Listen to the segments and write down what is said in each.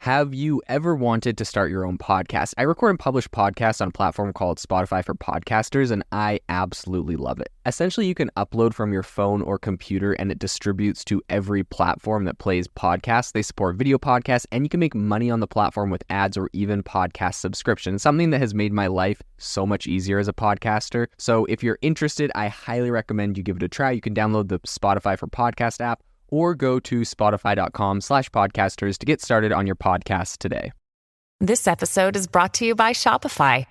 Have you ever wanted to start your own podcast? I record and publish podcasts on a platform called Spotify for Podcasters, and I absolutely love it. Essentially, you can upload from your phone or computer, and it distributes to every platform that plays podcasts. They support video podcasts, and you can make money on the platform with ads or even podcast subscriptions, something that has made my life so much easier as a podcaster. So if you're interested, I highly recommend you give it a try. You can download the Spotify for Podcast app, or go to spotify.com/podcasters to get started on your podcast today. This episode is brought to you by Shopify.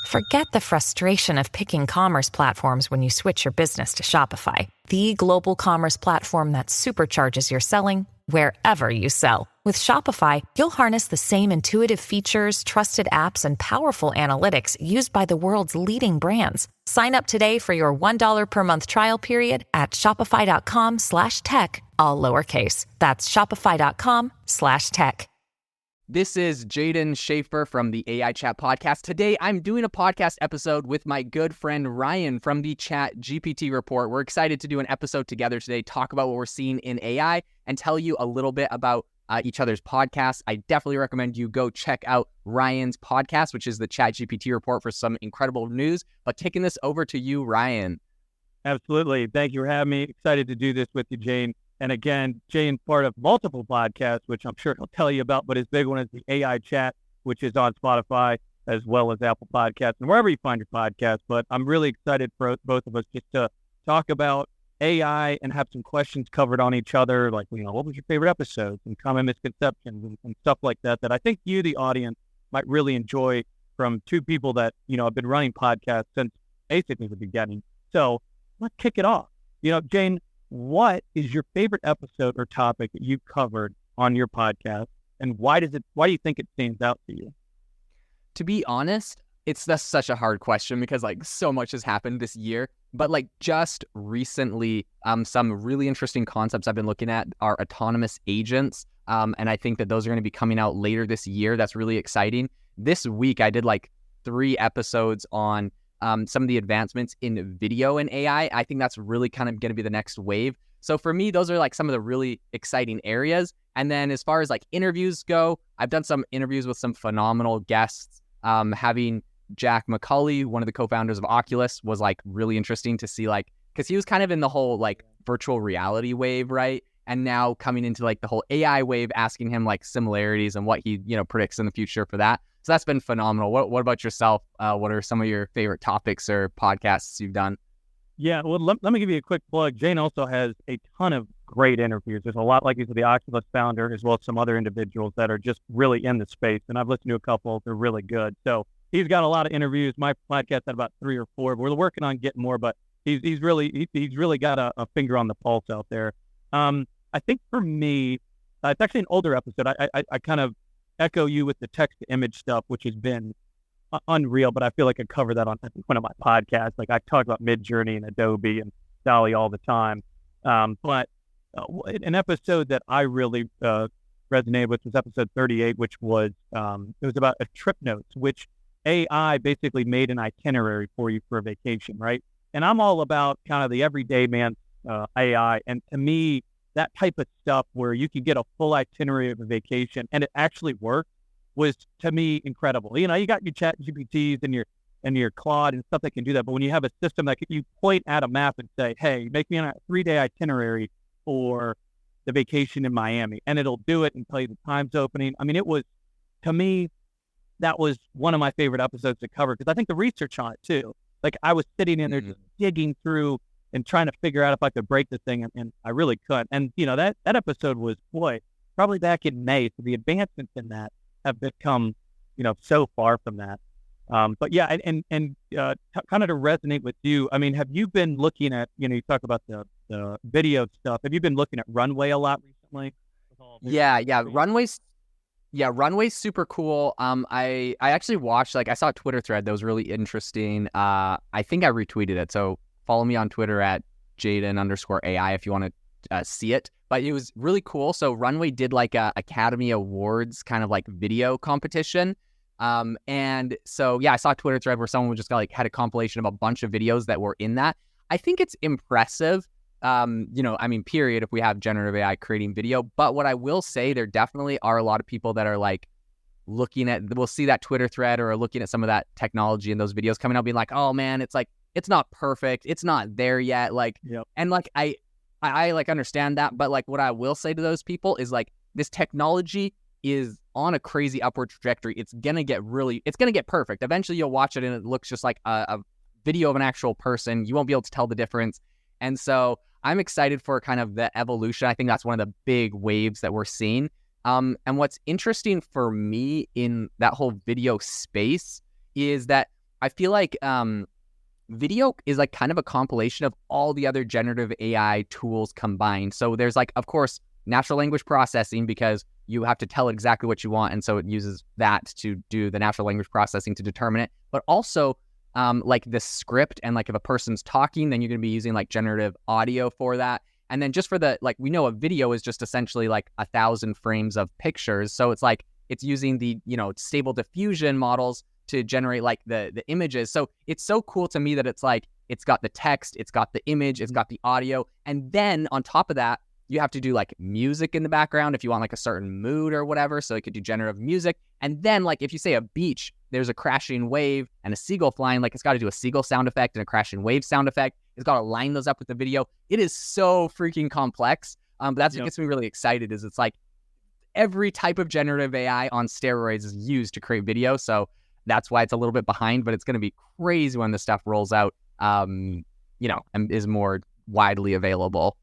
Forget the frustration of picking commerce platforms when you switch your business to Shopify, the global commerce platform that supercharges your selling wherever you sell. With Shopify, you'll harness the same intuitive features, trusted apps, and powerful analytics used by the world's leading brands. Sign up today for your $1 per month trial period at shopify.com/tech, all lowercase. That's shopify.com/tech. This is Jaden Schaefer from the AI Chat Podcast. Today, I'm doing a podcast episode with my good friend Ryan from the ChatGPT Report. We're excited to do an episode together today, talk about what we're seeing in AI, and tell you a little bit about each other's podcasts. I definitely recommend you go check out Ryan's podcast, which is the ChatGPT Report, for some incredible news. But taking this over to you, Ryan. Absolutely. Thank you for having me. Excited to do this with you, Jane. And again, Jane's part of multiple podcasts, which I'm sure he'll tell you about, but his big one is the AI Chat, which is on Spotify as well as Apple Podcasts and wherever you find your podcast. But I'm really excited for both of us just to talk about AI and have some questions covered on each other, like, what was your favorite episode and common misconceptions and stuff like that, that I think you, the audience, might really enjoy from two people that, have been running podcasts since basically the beginning. So let's kick it off. Jane, what is your favorite episode or topic that you've covered on your podcast, and why do you think it stands out to you? To be honest, that's such a hard question because so much has happened this year. But just recently, some really interesting concepts I've been looking at are autonomous agents. And I think that those are going to be coming out later this year. That's really exciting. This week, I did 3 episodes on some of the advancements in video and AI. I think that's really kind of going to be the next wave. So for me, those are some of the really exciting areas. And then as far as interviews go, I've done some interviews with some phenomenal guests. Having Jack McCulley, one of the co-founders of Oculus, was really interesting to see, because he was kind of in the whole virtual reality wave, right? And now coming into the whole AI wave, asking him similarities and what he predicts in the future for that. So that's been phenomenal. What about yourself? What are some of your favorite topics or podcasts you've done? Yeah, well, let me give you a quick plug. Jane also has a ton of great interviews. There's a lot, like you said, the Oculus founder, as well as some other individuals that are just really in the space. And I've listened to a couple. They're really good. So he's got a lot of interviews. My podcast had about 3 or 4. We're working on getting more, but he's really got a finger on the pulse out there. I think for me, it's actually an older episode. I kind of echo you with the text to image stuff, which has been unreal, but I feel like I cover that on one of my podcasts. I talk about Midjourney and Adobe and Dolly all the time. But an episode that I really resonated with was episode 38, which was, it was about a trip notes, which AI basically made an itinerary for you for a vacation, right? And I'm all about kind of the everyday man AI. And to me, that type of stuff where you can get a full itinerary of a vacation and it actually works was, to me, incredible. You got your ChatGPTs and your Claude and stuff that can do that. But when you have a system that you point at a map and say, hey, make me a 3-day itinerary for the vacation in Miami, and it'll do it and tell you the times opening. I mean, it was, to me, that was one of my favorite episodes to cover because I think the research on it too. I was sitting in there just digging through and trying to figure out if I could break the thing, and I really couldn't. And that episode was, probably back in May. So the advancements in that have become, so far from that. But yeah, and kind of to resonate with you, I mean, have you been looking at, you talk about the video stuff. Have you been looking at Runway a lot recently? Runway's super cool. I actually watched, I saw a Twitter thread that was really interesting. I think I retweeted it. So follow me on Twitter at Jaden_AI if you want to see it. But it was really cool. So Runway did a Academy Awards kind of video competition. And so, I saw a Twitter thread where someone just had a compilation of a bunch of videos that were in that. I think it's impressive I mean, period, if we have generative AI creating video. But what I will say, there definitely are a lot of people that are like looking at, we'll see that Twitter thread or looking at some of that technology in those videos coming out being like, oh man, it's like, it's not perfect. It's not there yet. Like, and like, I like understand that. But like, what I will say to those people is like, this technology is on a crazy upward trajectory. It's going to get perfect. Eventually you'll watch it and it looks just like a video of an actual person. You won't be able to tell the difference. And so I'm excited for kind of the evolution. I think that's one of the big waves that we're seeing. And what's interesting for me in that whole video space is that I feel like video is like kind of a compilation of all the other generative AI tools combined. So there's like, of course, natural language processing, because you have to tell it exactly what you want. And so it uses that to do the natural language processing to determine it. But also like the script, and like if a person's talking, then you're going to be using like generative audio for that. And then just for the, like, we know a video is just essentially like 1,000 frames of pictures. So it's like, it's using the, stable diffusion models to generate like the images. So it's so cool to me that it's like, it's got the text, it's got the image, it's got the audio. And then on top of that, you have to do like music in the background if you want like a certain mood or whatever. So it could do generative music. And then like, if you say a beach, there's a crashing wave and a seagull flying, like it's got to do a seagull sound effect and a crashing wave sound effect. It's got to line those up with the video. It is so freaking complex. But that's what gets me really excited, is it's like every type of generative AI on steroids is used to create video. So that's why it's a little bit behind, but it's going to be crazy when the stuff rolls out, and is more widely available.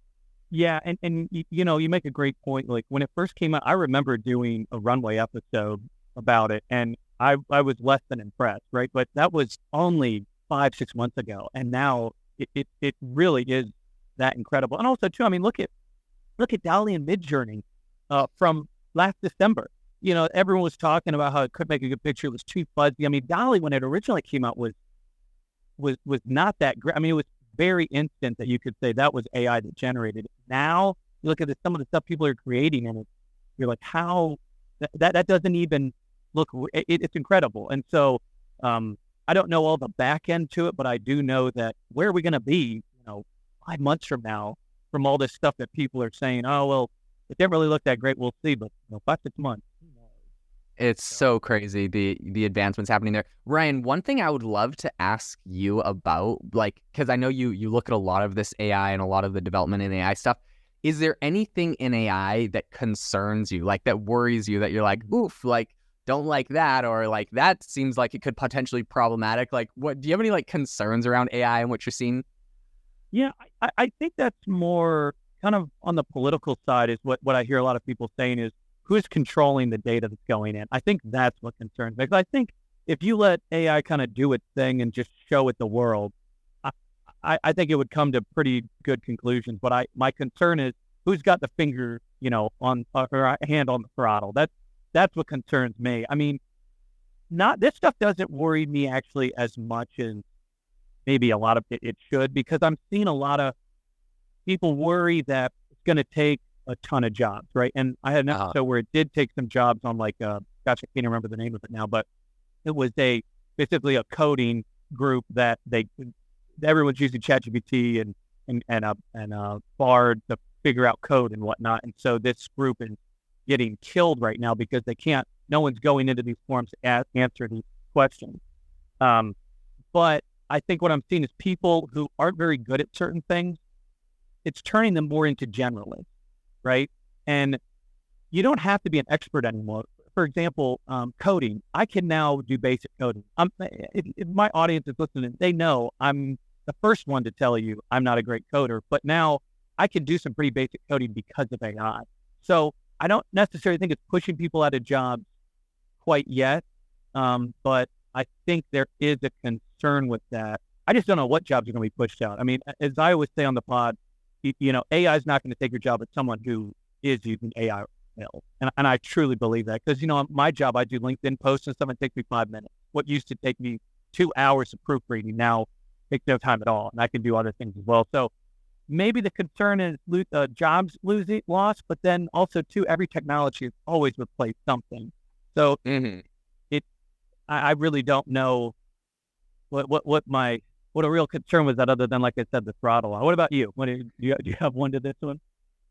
Yeah, and you make a great point. Like when it first came out, I remember doing a Runway episode about it, and I was less than impressed, right? But that was only 5-6 months ago, and now it really is that incredible. And also too, I mean, look at DALL-E and Midjourney from last December. Everyone was talking about how it could make a good picture. It was too fuzzy. I mean, DALL-E, when it originally came out, was not that great. I mean, it was very instant that you could say that was AI that generated it. Now you look at some of the stuff people are creating, and you're like, how that doesn't even look. It's incredible. And so I don't know all the back end to it, but I do know that where are we going to be, 5 months from now, from all this stuff that people are saying, oh well, it didn't really look that great. We'll see, but 5-6 months. It's so crazy, the advancements happening there. Ryan, one thing I would love to ask you about, like, because I know you look at a lot of this AI and a lot of the development in AI stuff. Is there anything in AI that concerns you, like that worries you, that you're like, oof, like, don't like that, or like that seems like it could potentially problematic? Like, what do you have any like concerns around AI and what you're seeing? Yeah, I think that's more kind of on the political side, is what I hear a lot of people saying is, who's controlling the data that's going in? I think that's what concerns me. Because I think if you let AI kind of do its thing and just show it the world, I think it would come to pretty good conclusions. But my concern is who's got the finger, on or hand on the throttle. That's what concerns me. I mean, this stuff doesn't worry me actually as much as maybe a lot of it should, because I'm seeing a lot of people worry that it's going to take a ton of jobs, right? And I had an episode where it did take some jobs on like, gosh, I can't remember the name of it now, but it was basically a coding group that everyone's using ChatGPT and Bard to figure out code and whatnot. And so this group is getting killed right now because no one's going into these forums to answer these questions. But I think what I'm seeing is people who aren't very good at certain things, it's turning them more into generalists. Right. And you don't have to be an expert anymore. For example, coding. I can now do basic coding. If my audience is listening, they know I'm the first one to tell you I'm not a great coder, but now I can do some pretty basic coding because of AI. So I don't necessarily think it's pushing people out of jobs quite yet. But I think there is a concern with that. I just don't know what jobs are going to be pushed out. I mean, as I always say on the pod, AI is not going to take your job as someone who is using AI well. And I truly believe that, because, my job, I do LinkedIn posts and stuff, it takes me 5 minutes. What used to take me 2 hours of proofreading now takes no time at all. And I can do other things as well. So maybe the concern is jobs lost, but then also too, every technology has always replaced something. So I really don't know what my what a real concern was that, other than, like I said, the throttle. What about you? Do you have one to this one?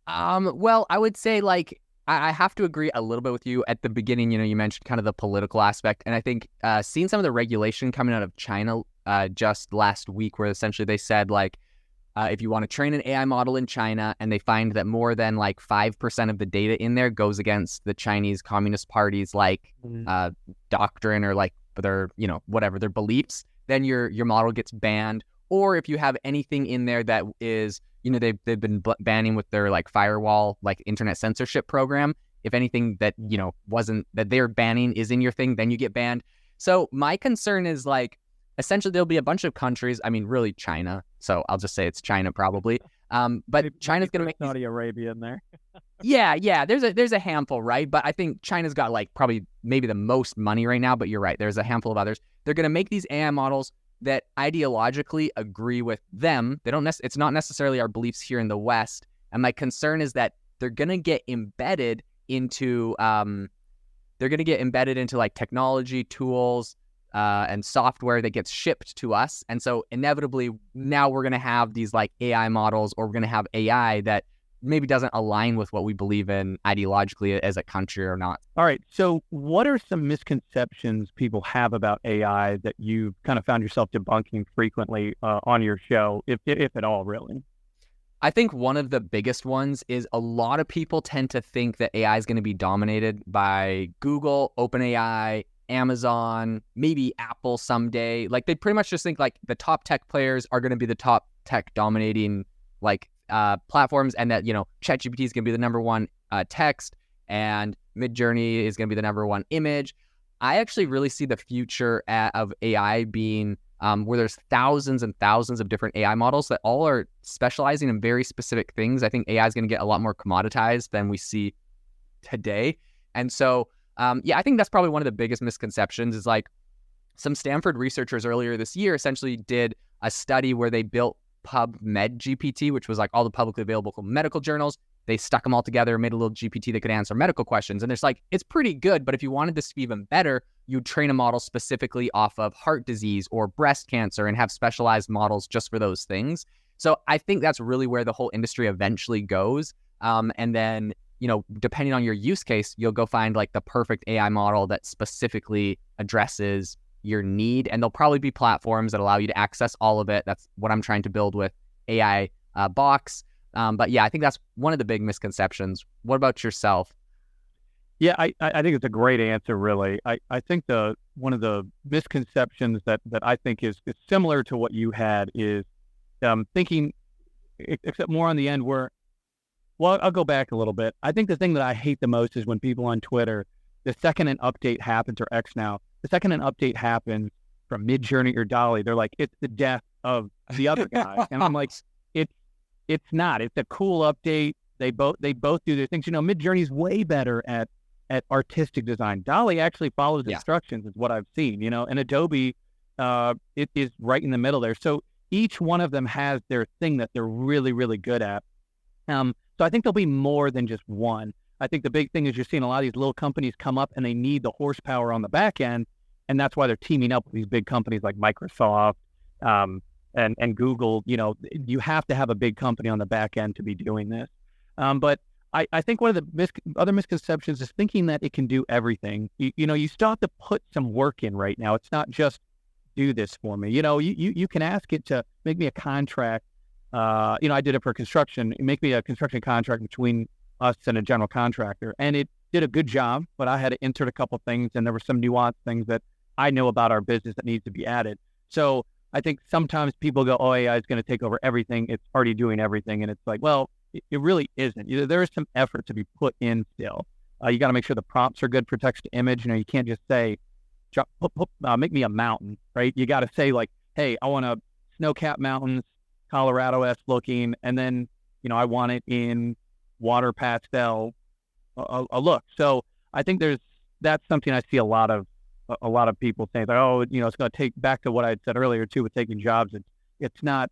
Well, I would say like I have to agree a little bit with you at the beginning. You mentioned kind of the political aspect, and I think seeing some of the regulation coming out of China just last week, where essentially they said like if you want to train an AI model in China, and they find that more than like 5% of the data in there goes against the Chinese Communist Party's like doctrine or like their whatever their beliefs, then your model gets banned. Or if you have anything in there that is they've been banning with their like firewall, like internet censorship program. If anything that, wasn't that they're banning is in your thing, then you get banned. So my concern is like, essentially there'll be a bunch of countries, I mean, really China. So I'll just say it's China probably. But China's going to make Saudi Arabia in there. Yeah. There's a handful, right? But I think China's got like probably maybe the most money right now, but you're right. There's a handful of others. They're going to make these AI models that ideologically agree with them. They don't. It's not necessarily our beliefs here in the West. And my concern is that they're gonna get embedded into. They're gonna get embedded into like technology tools and software that gets shipped to us. And so inevitably, now we're gonna have these like AI models, or we're gonna have AI that maybe doesn't align with what we believe in ideologically as a country or not. All right. So what are some misconceptions people have about AI that you've kind of found yourself debunking frequently on your show, if at all, really? I think one of the biggest ones is a lot of people tend to think that AI is going to be dominated by Google, OpenAI, Amazon, maybe Apple someday. Like they pretty much just think like the top tech players are going to be the top tech dominating like platforms, and that ChatGPT is going to be the number one text, and Midjourney is going to be the number one image. I actually really see the future of AI being where there's thousands and thousands of different AI models that all are specializing in very specific things. I think AI is going to get a lot more commoditized than we see today, and so I think that's probably one of the biggest misconceptions. Is like some Stanford researchers earlier this year essentially did a study where they built PubMed GPT, which was like all the publicly available medical journals. They stuck them all together, made a little GPT that could answer medical questions. And it's pretty good, but if you wanted this to be even better, you'd train a model specifically off of heart disease or breast cancer and have specialized models just for those things. So I think that's really where the whole industry eventually goes. And then, depending on your use case, you'll go find like the perfect AI model that specifically addresses your need, and there'll probably be platforms that allow you to access all of it. That's what I'm trying to build with AI Box. But yeah, I think that's one of the big misconceptions. What about yourself? Yeah, I think it's a great answer, really. I think one of the misconceptions that I think is similar to what you had is thinking, except more on the end where, well, I'll go back a little bit. I think the thing that I hate the most is when people on Twitter, the second an update happens, or X now, the second an update happens from Midjourney or Dolly, they're like, it's the death of the other guy. And I'm like, it's not. It's a cool update. They both do their things. Midjourney's way better at artistic design. Dolly actually follows instructions, is what I've seen, and Adobe it is right in the middle there. So each one of them has their thing that they're really, really good at. So I think there'll be more than just one. I think the big thing is you're seeing a lot of these little companies come up and they need the horsepower on the back end. And that's why they're teaming up with these big companies like Microsoft and Google. You have to have a big company on the back end to be doing this. But I think one of the other misconceptions is thinking that it can do everything. You still have to put some work in right now. It's not just do this for me. You can ask it to make me a contract. I did it for construction. Make me a construction contract between us and a general contractor. And it did a good job, but I had to insert a couple things, and there were some nuanced things that I know about our business that needs to be added. So I think sometimes people go, oh, AI is going to take over everything. It's already doing everything. And it's like, well, it really isn't. There is some effort to be put in still. You got to make sure the prompts are good for text to image. You can't just say, make me a mountain, right? You got to say like, hey, I want a snow-capped mountains, Colorado-esque looking, and then, I want it in water pastel a look. So I think that's something I see a lot of people saying, like, oh, it's going to take, back to what I had said earlier too with taking jobs. It's not,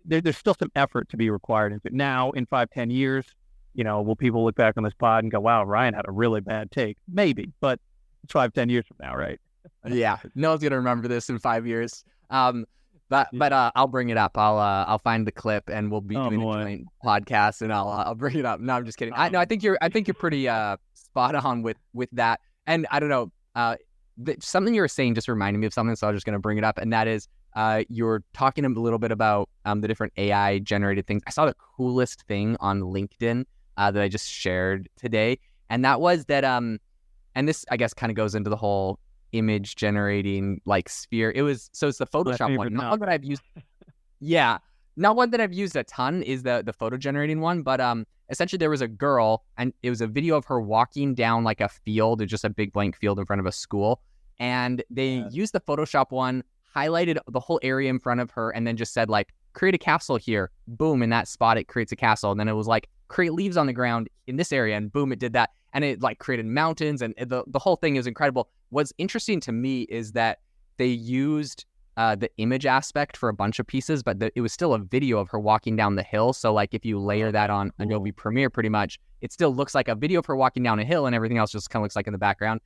there's still some effort to be required into it. Now in 5-10 years, will people look back on this pod and go, wow, Ryan had a really bad take? Maybe, but it's 5-10 years from now, right? Yeah, no one's going to remember this in 5 years. But But I'll bring it up. I'll find the clip and we'll be doing a joint podcast, and I'll bring it up. No, I'm just kidding. I think you're pretty spot on with that. And I don't know, something you were saying just reminded me of something, so I'm just going to bring it up, and that is you're talking a little bit about the different AI generated things. I saw the coolest thing on LinkedIn that I just shared today, and that was that and this I guess kind of goes into the whole image generating like sphere. It's the Photoshop one, not one that I've used. Yeah, not one that I've used a ton is the photo generating one, but essentially there was a girl and it was a video of her walking down like a field, or just a big blank field in front of a school, and they used the Photoshop one, highlighted the whole area in front of her, and then just said like create a castle here, boom, in that spot it creates a castle, and then it was like create leaves on the ground in this area, and boom, it did that, and it like created mountains, and the whole thing is incredible. What's interesting to me is that they used the image aspect for a bunch of pieces, but it was still a video of her walking down the hill. So like if you layer that on Adobe Premiere, pretty much, it still looks like a video of her walking down a hill, and everything else just kind of looks like in the background.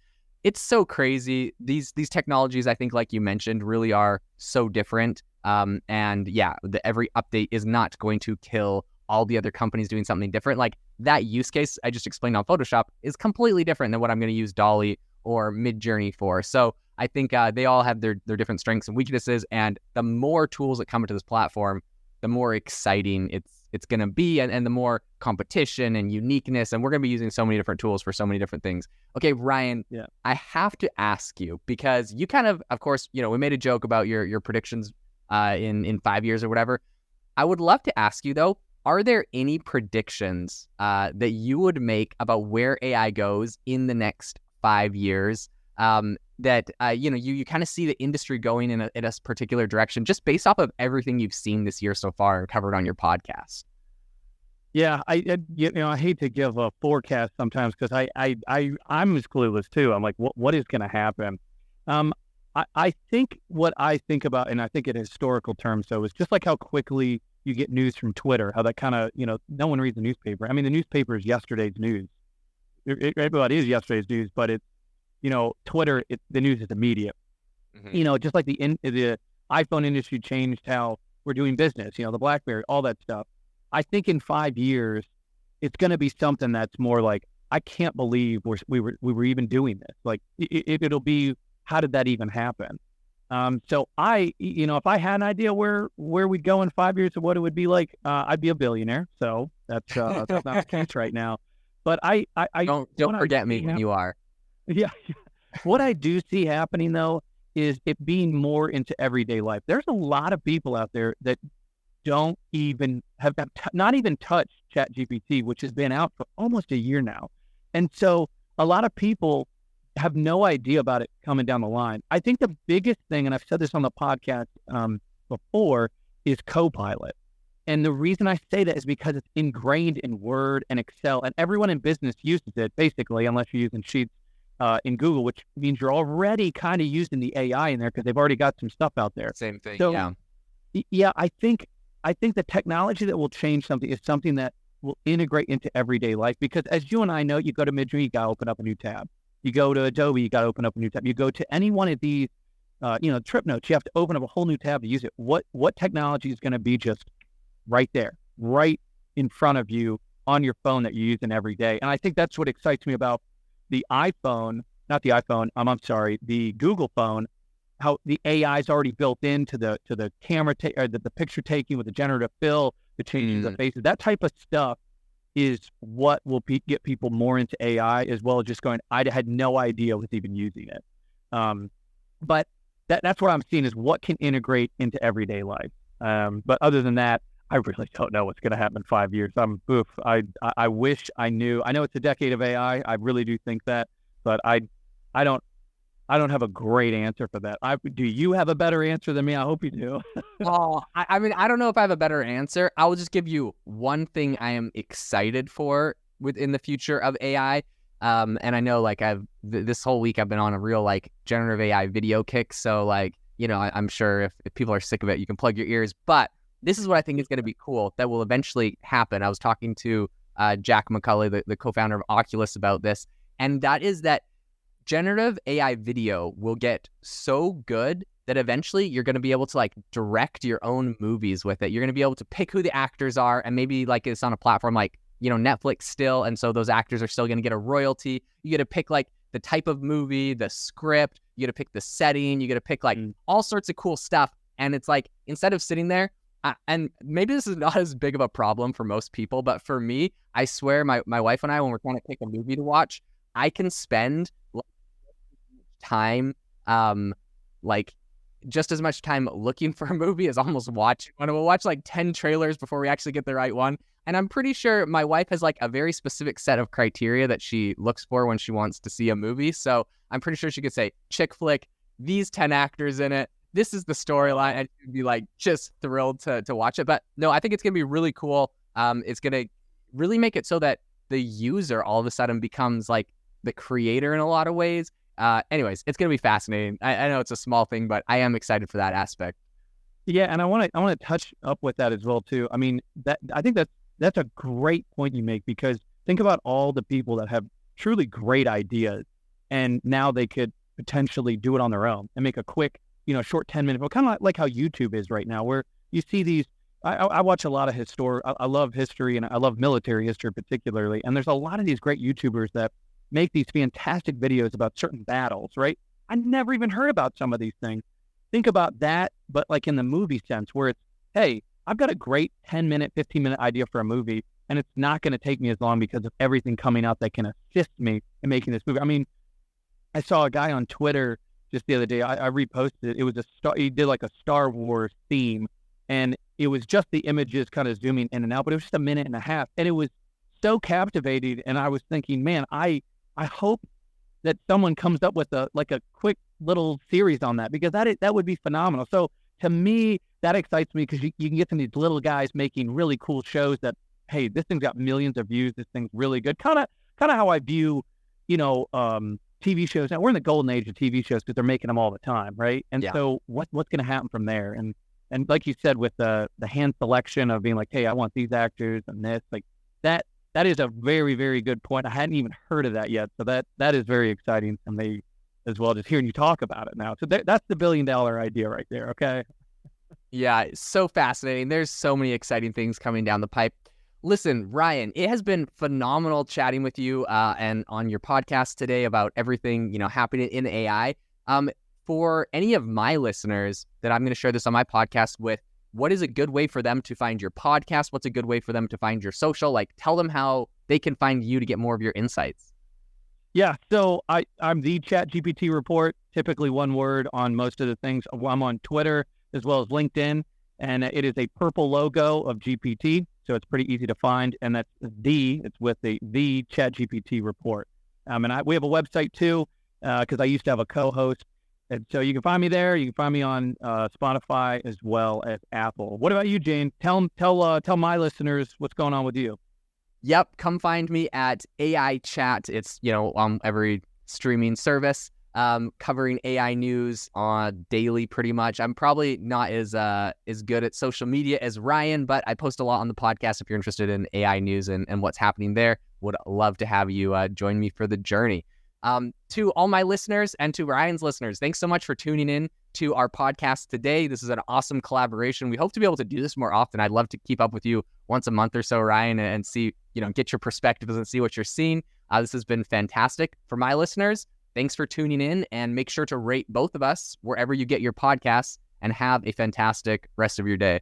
It's so crazy. These technologies, I think, like you mentioned, really are so different. And yeah, every update is not going to kill all the other companies doing something different. Like that use case I just explained on Photoshop is completely different than what I'm going to use DALL-E or Midjourney for. So I think they all have their different strengths and weaknesses, and the more tools that come into this platform, the more exciting it's going to be, and the more competition and uniqueness, and we're going to be using so many different tools for so many different things. Okay, Ryan, I have to ask you, because you kind of course, we made a joke about your predictions in 5 years or whatever. I would love to ask you though, are there any predictions that you would make about where AI goes in the next 5 years? That you kind of see the industry going in a particular direction, just based off of everything you've seen this year so far and covered on your podcast. Yeah, I hate to give a forecast sometimes, because I'm as clueless too. I'm like, what is going to happen? I think what I think about, and I think in historical terms, though, is just like how quickly you get news from Twitter, how that kind of, no one reads the newspaper. I mean, the newspaper is yesterday's news. It is yesterday's news, but it's, Twitter, the news is immediate. Mm-hmm. Just like the iPhone industry changed how we're doing business, the BlackBerry, all that stuff. I think in 5 years, it's going to be something that's more like, I can't believe we were even doing this. Like it'll be, how did that even happen? So if I had an idea where we'd go in 5 years or what it would be like, I'd be a billionaire. So that's not the case right now. But I don't forget me when you are. Yeah. What I do see happening though is it being more into everyday life. There's a lot of people out there that don't even have not even touched ChatGPT, which has been out for almost a year now. And so a lot of people have no idea about it coming down the line. I think the biggest thing, and I've said this on the podcast before, is Copilot. And the reason I say that is because it's ingrained in Word and Excel, and everyone in business uses it basically, unless you're using Sheets in Google, which means you're already kind of using the AI in there because they've already got some stuff out there. Same thing. So, yeah, I think the technology that will change something is something that will integrate into everyday life, because as you and I know, you go to Midjourney, you got to open up a new tab. You go to Adobe, you got to open up a new tab. You go to any one of these, trip notes, you have to open up a whole new tab to use it. What technology is going to be just right there, right in front of you on your phone that you're using every day? And I think that's what excites me about the the Google phone, how the AI is already built into the camera, or the picture taking with the generative fill, the changing of the faces, that type of stuff is what will get people more into AI, as well as just going, I had no idea I was even using it. But that's what I'm seeing, is what can integrate into everyday life. But other than that, I really don't know what's going to happen in 5 years. I wish I knew. I know it's a decade of AI. I really do think that, but I don't have a great answer for that. Do you have a better answer than me? I hope you do. I mean, I don't know if I have a better answer. I will just give you one thing I am excited for within the future of AI. And I know this whole week I've been on a real generative AI video kick. So I'm sure if people are sick of it, you can plug your ears. But this is what I think is going to be cool that will eventually happen. I was talking to Jack McCulley, the co-founder of Oculus, about this. And that is that generative AI video will get so good that eventually you're going to be able to like direct your own movies with it. You're going to be able to pick who the actors are, and maybe like it's on a platform like, Netflix still. And so those actors are still going to get a royalty. You get to pick like the type of movie, the script, you get to pick the setting, you get to pick like all sorts of cool stuff. And it's like, instead of sitting there, and maybe this is not as big of a problem for most people, but for me, I swear my wife and I, when we're trying to pick a movie to watch, I can spend time, like just as much time looking for a movie as almost watching one. We'll watch like 10 trailers before we actually get the right one. And I'm pretty sure my wife has like a very specific set of criteria that she looks for when she wants to see a movie. So I'm pretty sure she could say, chick flick, these 10 actors in it, this is the storyline, and she'd be like just thrilled to watch it. But no, I think it's going to be really cool. It's going to really make it so that the user all of a sudden becomes like the creator in a lot of ways. Anyways, it's going to be fascinating. I know it's a small thing, but I am excited for that aspect. Yeah, and I want to touch up with that as well too. I mean, I think that's a great point you make, because think about all the people that have truly great ideas, and now they could potentially do it on their own and make a quick, short 10-minute, kind of like how YouTube is right now, where you see these. I watch a lot of history. I love history, and I love military history particularly. And there's a lot of these great YouTubers that make these fantastic videos about certain battles, right? I never even heard about some of these things. Think about that, but like in the movie sense, where it's, hey, I've got a great 10-minute, 15-minute idea for a movie, and it's not going to take me as long because of everything coming out that can assist me in making this movie. I mean, I saw a guy on Twitter just the other day. I reposted it. It was he did like a Star Wars theme, and it was just the images kind of zooming in and out, but it was just a minute and a half, and it was so captivating. And I was thinking, man, I hope that someone comes up with a quick little series on that, because that would be phenomenal. So to me, that excites me, because you can get some of these little guys making really cool shows that, hey, this thing's got millions of views. This thing's really good. Kind of how I view, TV shows. Now we're in the golden age of TV shows because they're making them all the time, right? And so what's going to happen from there? And like you said, with the hand selection of being like, hey, I want these actors and this, like that is a very, very good point. I hadn't even heard of that yet. So that is very exciting for me as well, just hearing you talk about it now. So that's the $1 billion idea right there. Okay. Yeah, it's so fascinating. There's so many exciting things coming down the pipe. Listen, Ryan, it has been phenomenal chatting with you and on your podcast today about everything, happening in AI. For any of my listeners that I'm going to share this on my podcast with, what is a good way for them to find your podcast? What's a good way for them to find your social? Like, tell them how they can find you to get more of your insights. Yeah, so I'm the ChatGPT report, typically one word on most of the things. I'm on Twitter as well as LinkedIn, and it is a purple logo of GPT, so it's pretty easy to find, and it's with the ChatGPT report. And we have a website too, because I used to have a co-host, and so you can find me there. You can find me on Spotify as well as Apple. What about you, Jane? Tell my listeners what's going on with you. Yep, come find me at AI Chat. It's on every streaming service, covering AI news on daily pretty much. I'm probably not as good at social media as Ryan, but I post a lot on the podcast if you're interested in AI news and what's happening there. Would love to have you join me for the journey. To all my listeners and to Ryan's listeners, thanks so much for tuning in to our podcast today. This is an awesome collaboration. We hope to be able to do this more often. I'd love to keep up with you once a month or so, Ryan, and see, get your perspectives and see what you're seeing. This has been fantastic. For my listeners, thanks for tuning in, and make sure to rate both of us wherever you get your podcasts, and have a fantastic rest of your day.